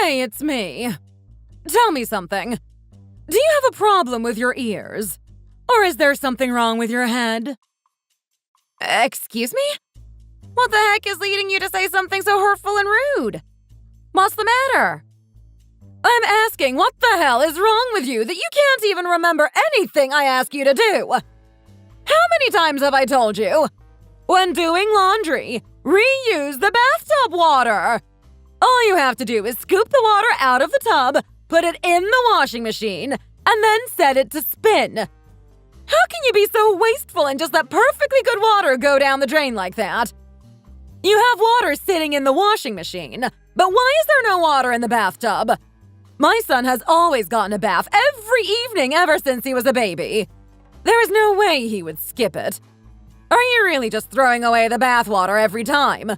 Hey, it's me. Tell me something. Do you have a problem with your ears? Or is there something wrong with your head? Excuse me? What the heck is leading you to say something so hurtful and rude? What's the matter? I'm asking, what the hell is wrong with you that you can't even remember anything I ask you to do? How many times have I told you? When doing laundry, reuse the bathtub water. All you have to do is scoop the water out of the tub, put it in the washing machine, and then set it to spin. How can you be so wasteful and just let perfectly good water go down the drain like that? You have water sitting in the washing machine, but why is there no water in the bathtub? My son has always gotten a bath every evening ever since he was a baby. There is no way he would skip it. Are you really just throwing away the bathwater every time?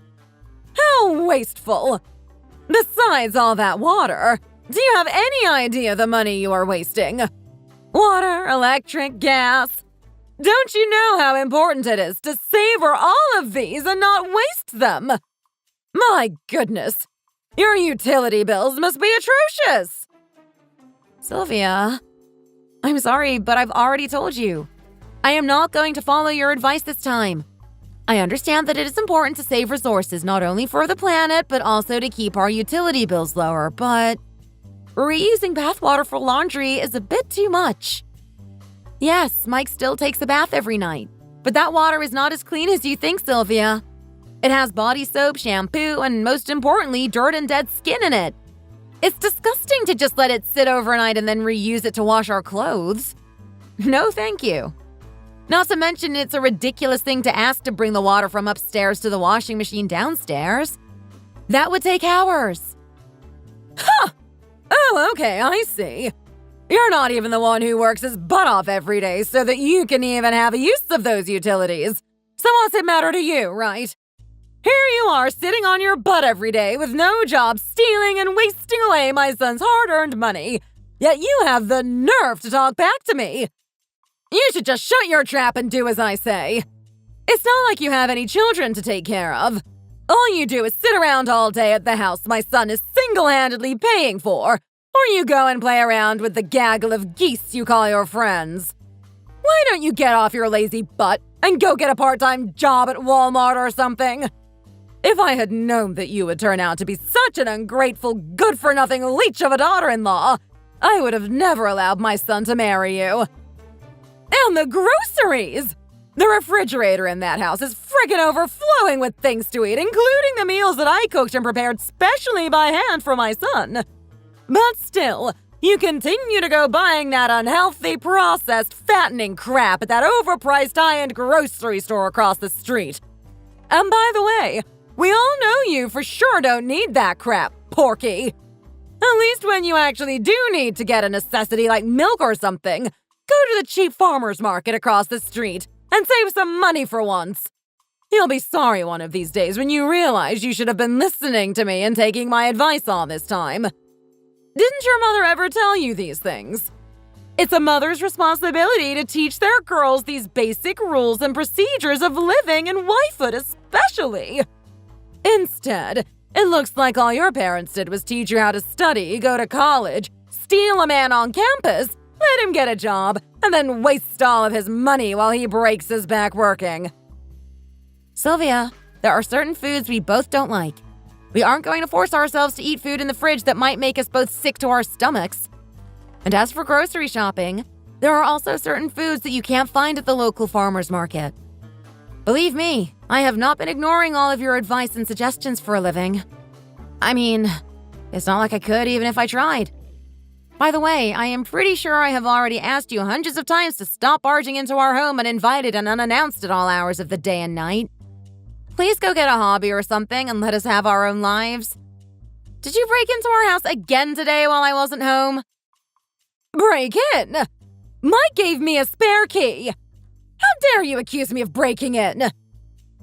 How wasteful! Besides all that water, do you have any idea the money you are wasting? Water, electric, gas. Don't you know how important it is to savor all of these and not waste them? My goodness, your utility bills must be atrocious. Sylvia, I'm sorry, but I've already told you. I am not going to follow your advice this time. I understand that it is important to save resources not only for the planet, but also to keep our utility bills lower, but reusing bathwater for laundry is a bit too much. Yes, Mike still takes a bath every night, but that water is not as clean as you think, Sylvia. It has body soap, shampoo, and most importantly, dirt and dead skin in it. It's disgusting to just let it sit overnight and then reuse it to wash our clothes. No, thank you. Not to mention, it's a ridiculous thing to ask to bring the water from upstairs to the washing machine downstairs. That would take hours. Huh! Oh, okay, I see. You're not even the one who works his butt off every day so that you can even have use of those utilities. So what's it matter to you, right? Here you are sitting on your butt every day with no job, stealing and wasting away my son's hard-earned money. Yet you have the nerve to talk back to me. You should just shut your trap and do as I say. It's not like you have any children to take care of. All you do is sit around all day at the house my son is single-handedly paying for, or you go and play around with the gaggle of geese you call your friends. Why don't you get off your lazy butt and go get a part-time job at Walmart or something? If I had known that you would turn out to be such an ungrateful, good-for-nothing leech of a daughter-in-law, I would have never allowed my son to marry you. And the groceries! The refrigerator in that house is friggin' overflowing with things to eat, including the meals that I cooked and prepared specially by hand for my son. But still, you continue to go buying that unhealthy, processed, fattening crap at that overpriced high-end grocery store across the street. And by the way, we all know you for sure don't need that crap, Porky. At least when you actually do need to get a necessity like milk or something, go to the cheap farmer's market across the street and save some money for once. You'll be sorry one of these days when you realize you should have been listening to me and taking my advice all this time. Didn't your mother ever tell you these things? It's a mother's responsibility to teach their girls these basic rules and procedures of living and wifehood especially. Instead, it looks like all your parents did was teach you how to study, go to college, steal a man on campus, let him get a job, and then waste all of his money while he breaks his back working. Sylvia, there are certain foods we both don't like. We aren't going to force ourselves to eat food in the fridge that might make us both sick to our stomachs. And as for grocery shopping, there are also certain foods that you can't find at the local farmer's market. Believe me, I have not been ignoring all of your advice and suggestions for a living. I mean, it's not like I could even if I tried. By the way, I am pretty sure I have already asked you hundreds of times to stop barging into our home uninvited and unannounced at all hours of the day and night. Please go get a hobby or something and let us have our own lives. Did you break into our house again today while I wasn't home? Break in? Mike gave me a spare key. How dare you accuse me of breaking in?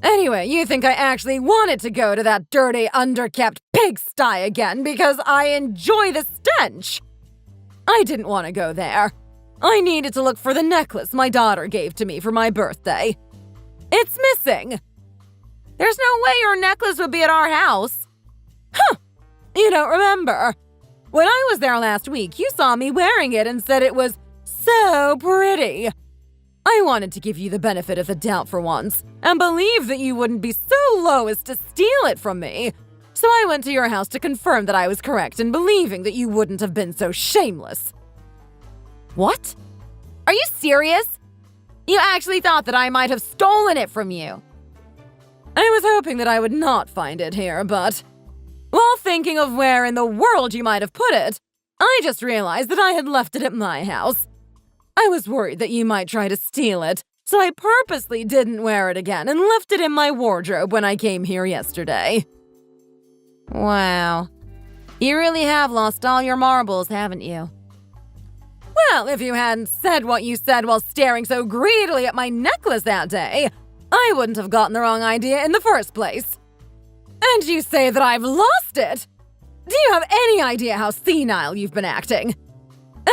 Anyway, you think I actually wanted to go to that dirty, underkept pigsty again because I enjoy the stench? I didn't want to go there. I needed to look for the necklace my daughter gave to me for my birthday. It's missing. There's no way your necklace would be at our house. Huh, you don't remember. When I was there last week, you saw me wearing it and said it was so pretty. I wanted to give you the benefit of the doubt for once, and believe that you wouldn't be so low as to steal it from me. So I went to your house to confirm that I was correct in believing that you wouldn't have been so shameless. What? Are you serious? You actually thought that I might have stolen it from you? I was hoping that I would not find it here, but while thinking of where in the world you might have put it, I just realized that I had left it at my house. I was worried that you might try to steal it, so I purposely didn't wear it again and left it in my wardrobe when I came here yesterday. Wow. You really have lost all your marbles, haven't you? Well, if you hadn't said what you said while staring so greedily at my necklace that day, I wouldn't have gotten the wrong idea in the first place. And you say that I've lost it? Do you have any idea how senile you've been acting?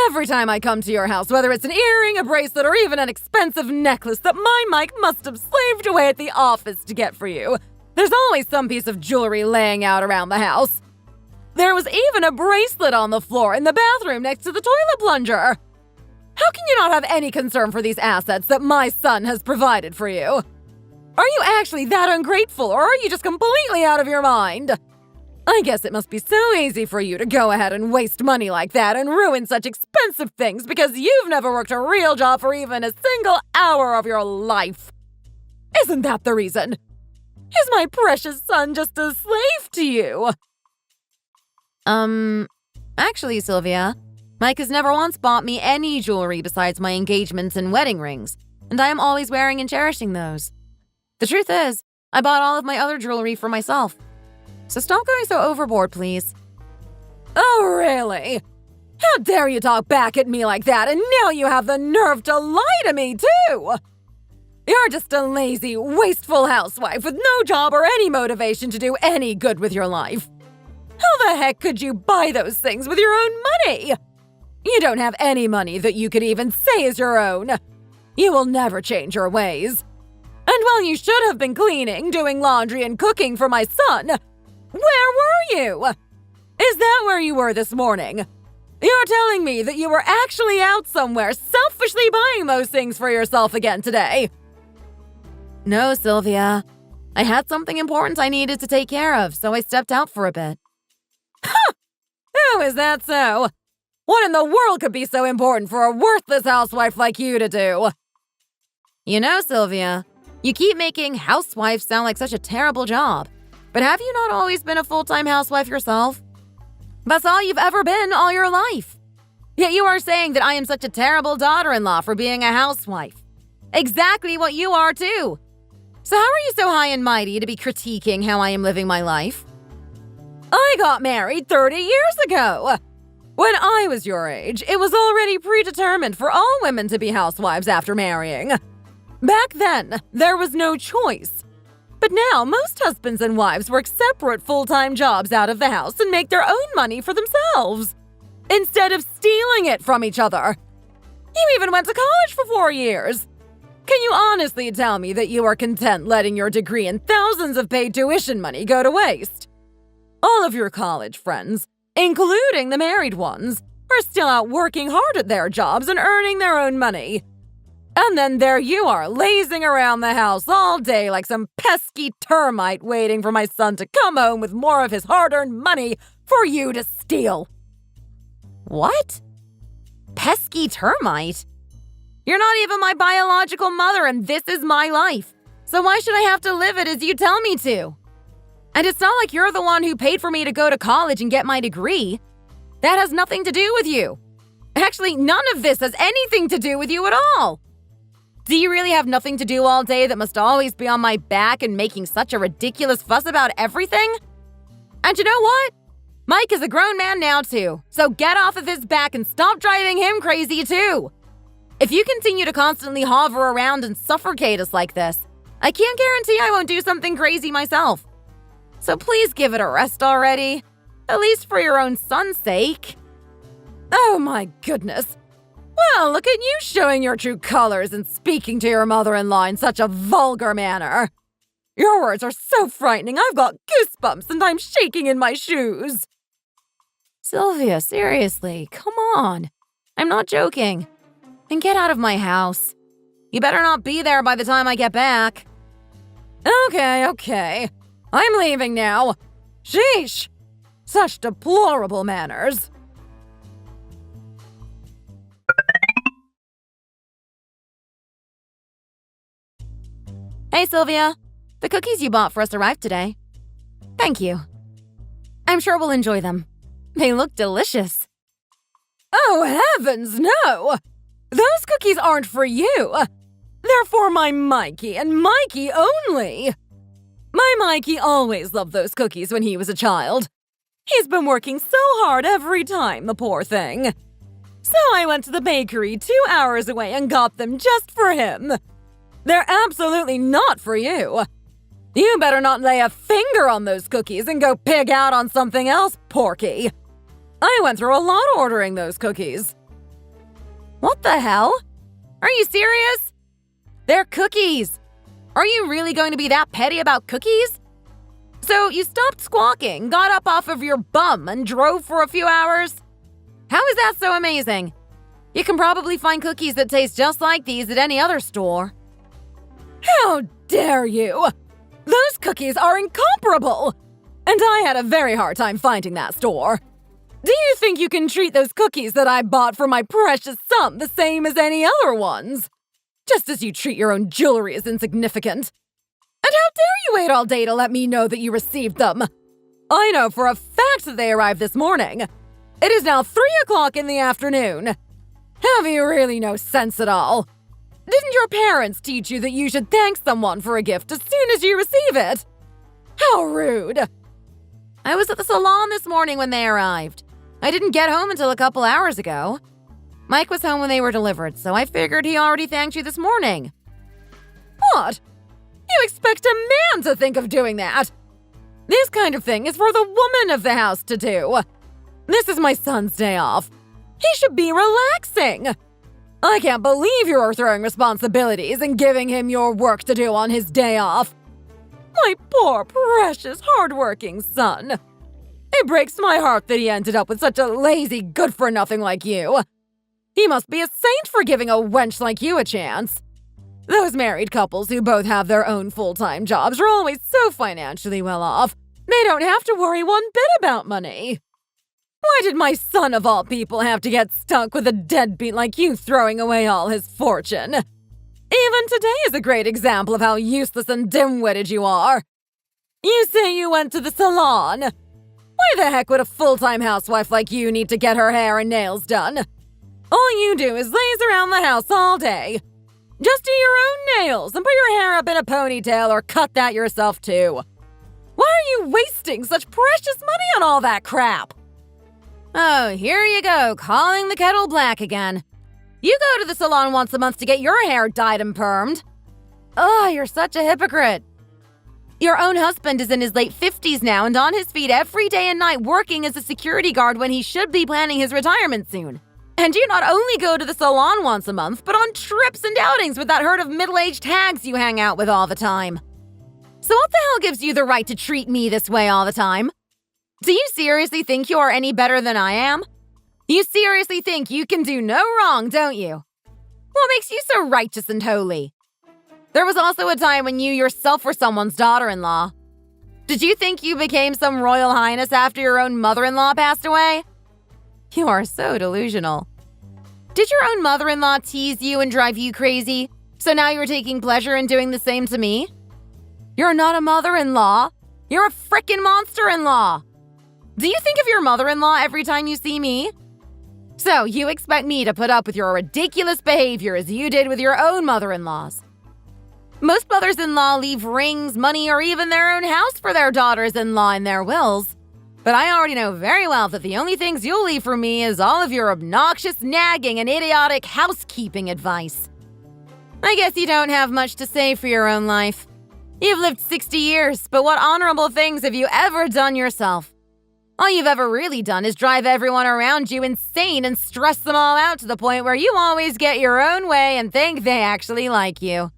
Every time I come to your house, whether it's an earring, a bracelet, or even an expensive necklace that my Mike must have slaved away at the office to get for you, there's always some piece of jewelry laying out around the house. There was even a bracelet on the floor in the bathroom next to the toilet plunger. How can you not have any concern for these assets that my son has provided for you? Are you actually that ungrateful, or are you just completely out of your mind? I guess it must be so easy for you to go ahead and waste money like that and ruin such expensive things because you've never worked a real job for even a single hour of your life. Isn't that the reason? Is my precious son just a slave to you? Actually, Sylvia, Mike has never once bought me any jewelry besides my engagements and wedding rings, and I am always wearing and cherishing those. The truth is, I bought all of my other jewelry for myself. So stop going so overboard, please. Oh, really? How dare you talk back at me like that, and now you have the nerve to lie to me, too? You're just a lazy, wasteful housewife with no job or any motivation to do any good with your life. How the heck could you buy those things with your own money? You don't have any money that you could even say is your own. You will never change your ways. And while you should have been cleaning, doing laundry, and cooking for my son, where were you? Is that where you were this morning? You're telling me that you were actually out somewhere selfishly buying those things for yourself again today? No, Sylvia. I had something important I needed to take care of, so I stepped out for a bit. Ha! Oh, is that so? What in the world could be so important for a worthless housewife like you to do? You know, Sylvia, you keep making housewife sound like such a terrible job. But have you not always been a full-time housewife yourself? That's all you've ever been all your life. Yet you are saying that I am such a terrible daughter-in-law for being a housewife. Exactly what you are, too. So how are you so high and mighty to be critiquing how I am living my life? I got married 30 years ago. When I was your age, it was already predetermined for all women to be housewives after marrying. Back then, there was no choice. But now, most husbands and wives work separate full-time jobs out of the house and make their own money for themselves, instead of stealing it from each other. You even went to college for 4 years. Can you honestly tell me that you are content letting your degree and thousands of paid tuition money go to waste? All of your college friends, including the married ones, are still out working hard at their jobs and earning their own money. And then there you are, lazing around the house all day like some pesky termite waiting for my son to come home with more of his hard-earned money for you to steal. What? Pesky termite? You're not even my biological mother, and this is my life. So why should I have to live it as you tell me to? And it's not like you're the one who paid for me to go to college and get my degree. That has nothing to do with you. Actually, none of this has anything to do with you at all. Do you really have nothing to do all day that must always be on my back and making such a ridiculous fuss about everything? And you know what? Mike is a grown man now too, so get off of his back and stop driving him crazy too. If you continue to constantly hover around and suffocate us like this, I can't guarantee I won't do something crazy myself. So please give it a rest already, at least for your own son's sake. Oh my goodness. Well, look at you showing your true colors and speaking to your mother-in-law in such a vulgar manner. Your words are so frightening, I've got goosebumps and I'm shaking in my shoes. Sylvia, seriously, come on. I'm not joking. And get out of my house. You better not be there by the time I get back. Okay. I'm leaving now. Sheesh! Such deplorable manners. Hey, Sylvia. The cookies you bought for us arrived today. Thank you. I'm sure we'll enjoy them. They look delicious. Oh, heavens, no! Those cookies aren't for you. They're for my Mikey, and Mikey only. My Mikey always loved those cookies when he was a child. He's been working so hard every time, the poor thing. So I went to the bakery 2 hours away and got them just for him. They're absolutely not for you. You better not lay a finger on those cookies and go pig out on something else, Porky. I went through a lot ordering those cookies. What the hell? Are you serious? They're cookies. Are you really going to be that petty about cookies? So you stopped squawking, got up off of your bum, and drove for a few hours? How is that so amazing? You can probably find cookies that taste just like these at any other store. How dare you! Those cookies are incomparable! And I had a very hard time finding that store. Do you think you can treat those cookies that I bought for my precious son the same as any other ones? Just as you treat your own jewelry as insignificant. And how dare you wait all day to let me know that you received them? I know for a fact that they arrived this morning. It is now 3 o'clock in the afternoon. Have you really no sense at all? Didn't your parents teach you that you should thank someone for a gift as soon as you receive it? How rude. I was at the salon this morning when they arrived. I didn't get home until a couple hours ago. Mike was home when they were delivered, so I figured he already thanked you this morning. What? You expect a man to think of doing that? This kind of thing is for the woman of the house to do. This is my son's day off. He should be relaxing. I can't believe you're throwing responsibilities and giving him your work to do on his day off. My poor, precious, hardworking son. It breaks my heart that he ended up with such a lazy, good-for-nothing like you. He must be a saint for giving a wench like you a chance. Those married couples who both have their own full-time jobs are always so financially well off. They don't have to worry one bit about money. Why did my son of all people have to get stuck with a deadbeat like you throwing away all his fortune? Even today is a great example of how useless and dim-witted you are. You say you went to the salon. Why the heck would a full-time housewife like you need to get her hair and nails done? All you do is laze around the house all day. Just do your own nails and put your hair up in a ponytail or cut that yourself too. Why are you wasting such precious money on all that crap? Oh, here you go, calling the kettle black again. You go to the salon once a month to get your hair dyed and permed. Oh, you're such a hypocrite. Your own husband is in his late 50s now and on his feet every day and night working as a security guard when he should be planning his retirement soon. And you not only go to the salon once a month, but on trips and outings with that herd of middle-aged hags you hang out with all the time. So what the hell gives you the right to treat me this way all the time? Do you seriously think you are any better than I am? You seriously think you can do no wrong, don't you? What makes you so righteous and holy? There was also a time when you yourself were someone's daughter-in-law. Did you think you became some royal highness after your own mother-in-law passed away? You are so delusional. Did your own mother-in-law tease you and drive you crazy, so now you're taking pleasure in doing the same to me? You're not a mother-in-law. You're a frickin' monster-in-law. Do you think of your mother-in-law every time you see me? So you expect me to put up with your ridiculous behavior as you did with your own mother-in-laws. Most mothers-in-law leave rings, money, or even their own house for their daughters-in-law in their wills. But I already know very well that the only things you'll leave for me is all of your obnoxious nagging and idiotic housekeeping advice. I guess you don't have much to say for your own life. You've lived 60 years, but what honorable things have you ever done yourself? All you've ever really done is drive everyone around you insane and stress them all out to the point where you always get your own way and think they actually like you.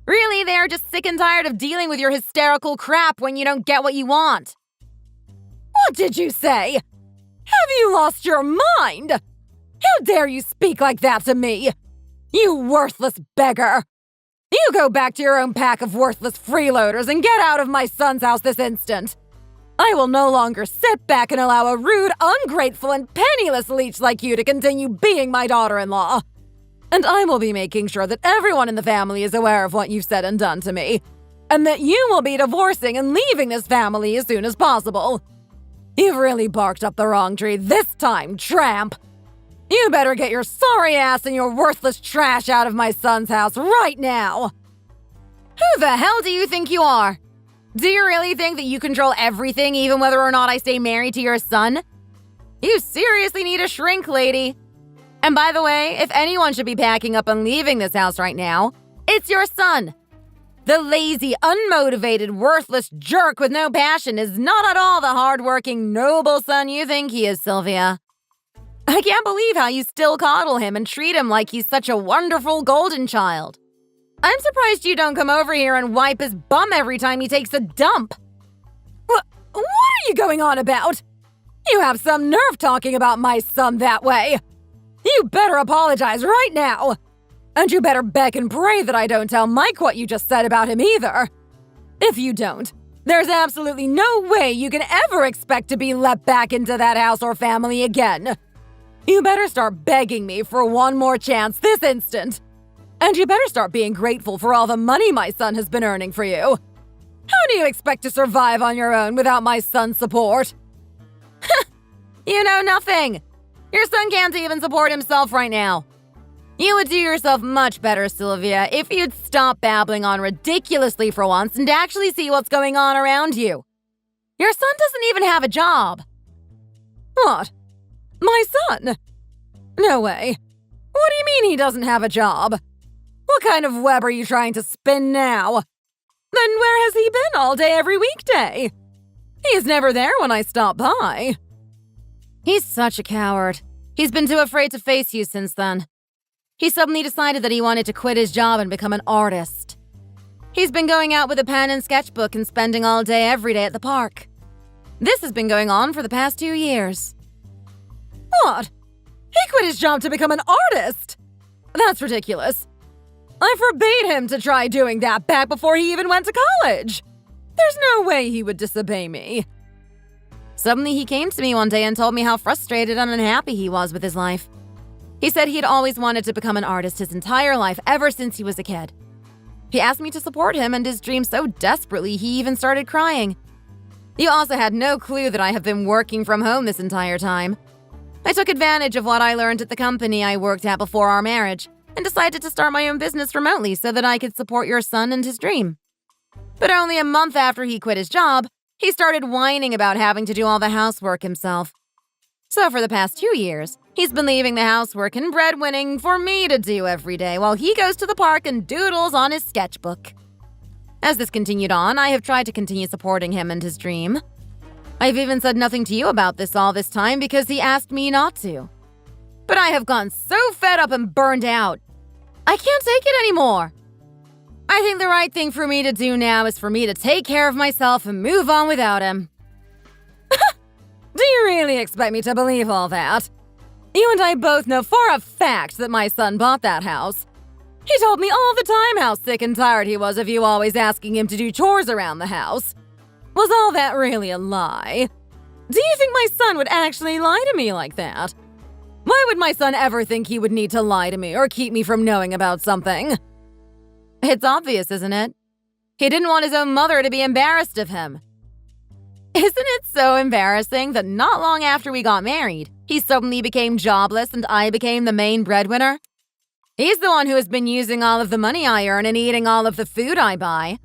Really, they're just sick and tired of dealing with your hysterical crap when you don't get what you want. What did you say? Have you lost your mind? How dare you speak like that to me? You worthless beggar! You go back to your own pack of worthless freeloaders and get out of my son's house this instant! I will no longer sit back and allow a rude, ungrateful, and penniless leech like you to continue being my daughter-in-law. And I will be making sure that everyone in the family is aware of what you've said and done to me, and that you will be divorcing and leaving this family as soon as possible. You've really barked up the wrong tree this time, tramp! You better get your sorry ass and your worthless trash out of my son's house right now! Who the hell do you think you are? Do you really think that you control everything, even whether or not I stay married to your son? You seriously need a shrink, lady. And by the way, if anyone should be packing up and leaving this house right now, it's your son. The lazy, unmotivated, worthless jerk with no passion is not at all the hardworking, noble son you think he is, Sylvia. I can't believe how you still coddle him and treat him like he's such a wonderful golden child. I'm surprised you don't come over here and wipe his bum every time he takes a dump. What are you going on about? You have some nerve talking about my son that way. You better apologize right now. And you better beg and pray that I don't tell Mike what you just said about him either. If you don't, there's absolutely no way you can ever expect to be let back into that house or family again. You better start begging me for one more chance this instant. And you better start being grateful for all the money my son has been earning for you. How do you expect to survive on your own without my son's support? You know nothing. Your son can't even support himself right now. You would do yourself much better, Sylvia, if you'd stop babbling on ridiculously for once and actually see what's going on around you. Your son doesn't even have a job. What? My son? No way. What do you mean he doesn't have a job? What kind of web are you trying to spin now? Then where has he been all day every weekday? He's never there when I stop by. He's such a coward. He's been too afraid to face you since then. He suddenly decided that he wanted to quit his job and become an artist. He's been going out with a pen and sketchbook and spending all day every day at the park. This has been going on for the past 2 years. What? He quit his job to become an artist? That's ridiculous. I forbade him to try doing that back before he even went to college. There's no way he would disobey me. Suddenly he came to me one day and told me how frustrated and unhappy he was with his life. He said he had always wanted to become an artist his entire life ever since he was a kid. He asked me to support him and his dream so desperately he even started crying. You also had no clue that I have been working from home this entire time. I took advantage of what I learned at the company I worked at before our marriage and decided to start my own business remotely so that I could support your son and his dream. But only a month after he quit his job, he started whining about having to do all the housework himself. So for the past 2 years, he's been leaving the housework and breadwinning for me to do every day while he goes to the park and doodles on his sketchbook. As this continued on, I have tried to continue supporting him and his dream. I've even said nothing to you about this all this time because he asked me not to. But I have gone so fed up and burned out. I can't take it anymore. I think the right thing for me to do now is for me to take care of myself and move on without him. Do you really expect me to believe all that? You and I both know for a fact that my son bought that house. He told me all the time how sick and tired he was of you always asking him to do chores around the house. Was all that really a lie? Do you think my son would actually lie to me like that? Why would my son ever think he would need to lie to me or keep me from knowing about something? It's obvious, isn't it? He didn't want his own mother to be embarrassed of him. Isn't it so embarrassing that not long after we got married, he suddenly became jobless and I became the main breadwinner? He's the one who has been using all of the money I earn and eating all of the food I buy.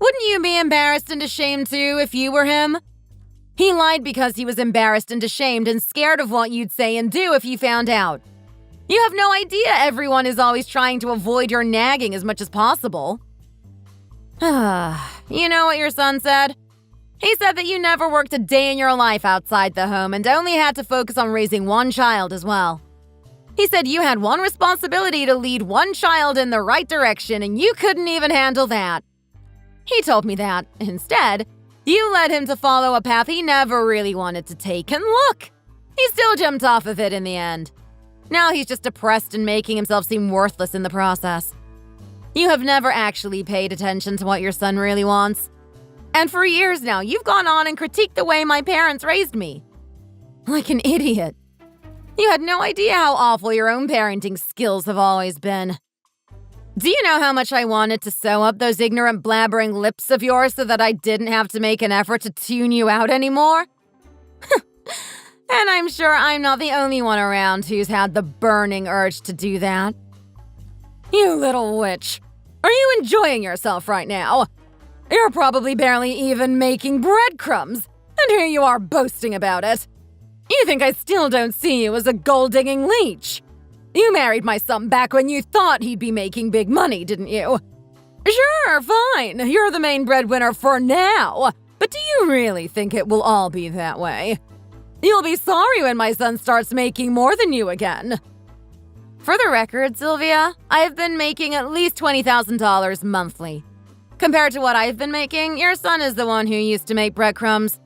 Wouldn't you be embarrassed and ashamed too if you were him? He lied because he was embarrassed and ashamed and scared of what you'd say and do if he found out. You have no idea everyone is always trying to avoid your nagging as much as possible. You know what your son said? He said that you never worked a day in your life outside the home and only had to focus on raising one child as well. He said you had one responsibility to lead one child in the right direction and you couldn't even handle that. He told me that, instead, you led him to follow a path he never really wanted to take, and look! He still jumped off of it in the end. Now he's just depressed and making himself seem worthless in the process. You have never actually paid attention to what your son really wants. And for years now, you've gone on and critiqued the way my parents raised me. Like an idiot. You had no idea how awful your own parenting skills have always been. Do you know how much I wanted to sew up those ignorant blabbering lips of yours so that I didn't have to make an effort to tune you out anymore? And I'm sure I'm not the only one around who's had the burning urge to do that. You little witch. Are you enjoying yourself right now? You're probably barely even making breadcrumbs, and here you are boasting about it. You think I still don't see you as a gold-digging leech? You married my son back when you thought he'd be making big money, didn't you? Sure, fine, you're the main breadwinner for now, but do you really think it will all be that way? You'll be sorry when my son starts making more than you again. For the record, Sylvia, I've been making at least $20,000 monthly. Compared to what I've been making, your son is the one who used to make breadcrumbs.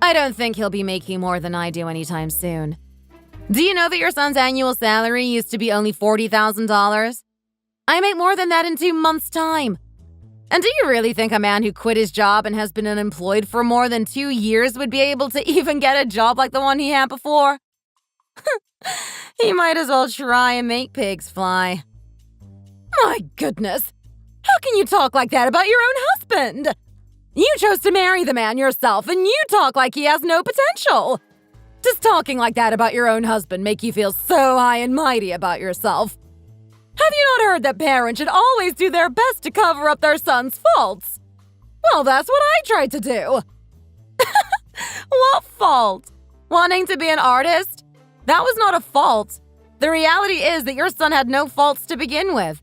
I don't think he'll be making more than I do anytime soon. Do you know that your son's annual salary used to be only $40,000? I make more than that in 2 months' time. And do you really think a man who quit his job and has been unemployed for more than 2 years would be able to even get a job like the one he had before? He might as well try and make pigs fly. My goodness! How can you talk like that about your own husband? You chose to marry the man yourself, and you talk like he has no potential. Does talking like that about your own husband make you feel so high and mighty about yourself? Have you not heard that parents should always do their best to cover up their son's faults? Well, that's what I tried to do. What fault? Wanting to be an artist? That was not a fault. The reality is that your son had no faults to begin with.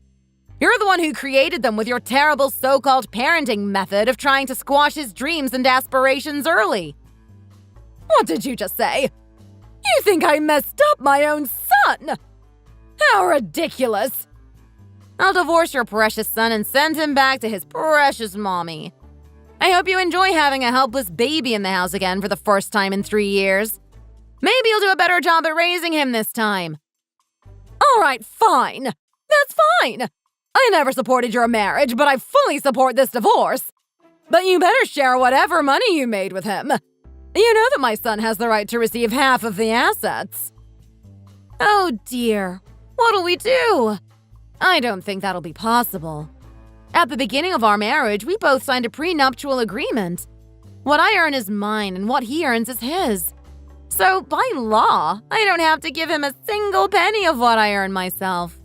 You're the one who created them with your terrible so-called parenting method of trying to squash his dreams and aspirations early. What did you just say? You think I messed up my own son? How ridiculous! I'll divorce your precious son and send him back to his precious mommy. I hope you enjoy having a helpless baby in the house again for the first time in 3 years. Maybe you'll do a better job at raising him this time. All right, fine. That's fine. I never supported your marriage, but I fully support this divorce. But you better share whatever money you made with him. You know that my son has the right to receive half of the assets. Oh dear, what'll we do? I don't think that'll be possible. At the beginning of our marriage, we both signed a prenuptial agreement. What I earn is mine, and what he earns is his. So, by law, I don't have to give him a single penny of what I earn myself.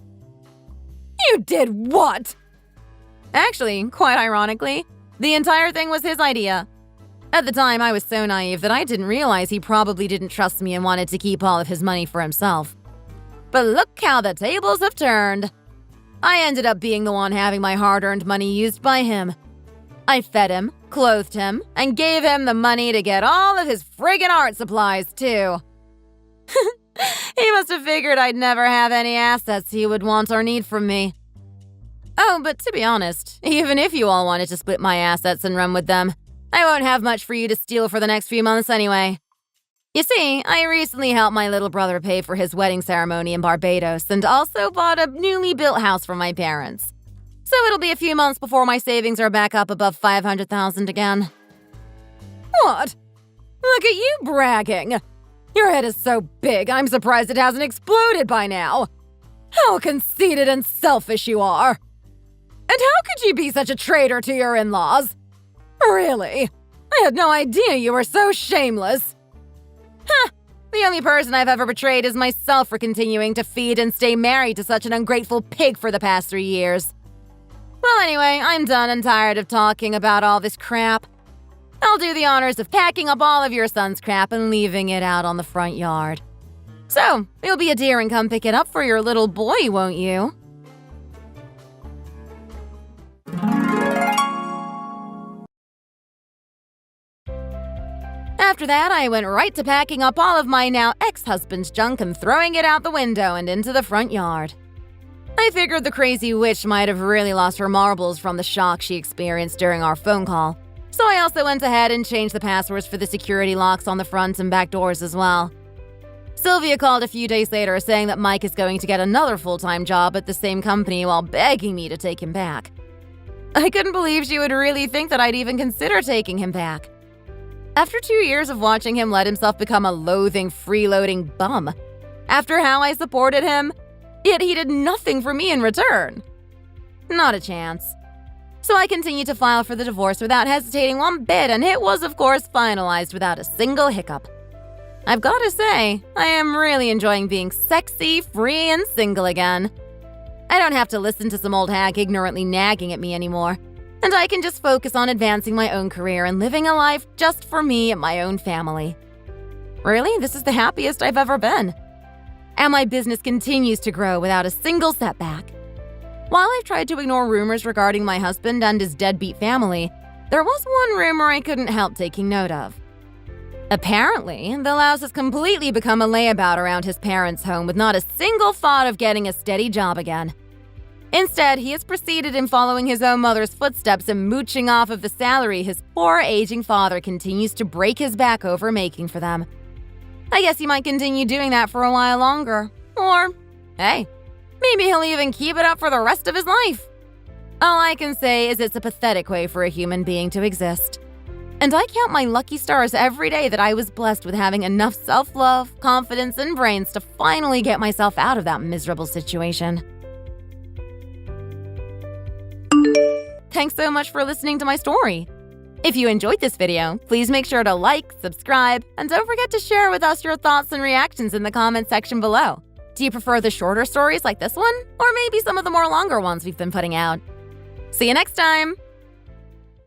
You did what? Actually, quite ironically, the entire thing was his idea. At the time, I was so naive that I didn't realize he probably didn't trust me and wanted to keep all of his money for himself. But look how the tables have turned. I ended up being the one having my hard-earned money used by him. I fed him, clothed him, and gave him the money to get all of his friggin' art supplies, too. He must have figured I'd never have any assets he would want or need from me. Oh, but to be honest, even if you all wanted to split my assets and run with them, I won't have much for you to steal for the next few months anyway. You see, I recently helped my little brother pay for his wedding ceremony in Barbados and also bought a newly built house for my parents. So it'll be a few months before my savings are back up above $500,000 again. What? Look at you bragging. Your head is so big, I'm surprised it hasn't exploded by now. How conceited and selfish you are. And how could you be such a traitor to your in-laws? Really? I had no idea you were so shameless. Huh. The only person I've ever betrayed is myself for continuing to feed and stay married to such an ungrateful pig for the past 3 years. Well, anyway, I'm done and tired of talking about all this crap. I'll do the honors of packing up all of your son's crap and leaving it out on the front yard. So, you'll be a dear and come pick it up for your little boy, won't you? After that, I went right to packing up all of my now ex-husband's junk and throwing it out the window and into the front yard. I figured the crazy witch might have really lost her marbles from the shock she experienced during our phone call, so I also went ahead and changed the passwords for the security locks on the front and back doors as well. Sylvia called a few days later saying that Mike is going to get another full-time job at the same company while begging me to take him back. I couldn't believe she would really think that I'd even consider taking him back. After 2 years of watching him let himself become a loathing, freeloading bum, after how I supported him, yet he did nothing for me in return. Not a chance. So I continued to file for the divorce without hesitating one bit, and it was, of course, finalized without a single hiccup. I've got to say, I am really enjoying being sexy, free, and single again. I don't have to listen to some old hag ignorantly nagging at me anymore, and I can just focus on advancing my own career and living a life just for me and my own family. Really, this is the happiest I've ever been. And my business continues to grow without a single setback. While I've tried to ignore rumors regarding my husband and his deadbeat family, there was one rumor I couldn't help taking note of. Apparently, the louse has completely become a layabout around his parents' home with not a single thought of getting a steady job again. Instead, he has proceeded in following his own mother's footsteps and mooching off of the salary his poor aging father continues to break his back over making for them. I guess he might continue doing that for a while longer. Or, hey, maybe he'll even keep it up for the rest of his life. All I can say is it's a pathetic way for a human being to exist. And I count my lucky stars every day that I was blessed with having enough self-love, confidence, and brains to finally get myself out of that miserable situation. Thanks so much for listening to my story. If you enjoyed this video, please make sure to like, subscribe, and don't forget to share with us your thoughts and reactions in the comment section below. Do you prefer the shorter stories like this one, or maybe some of the more longer ones we've been putting out? See you next time!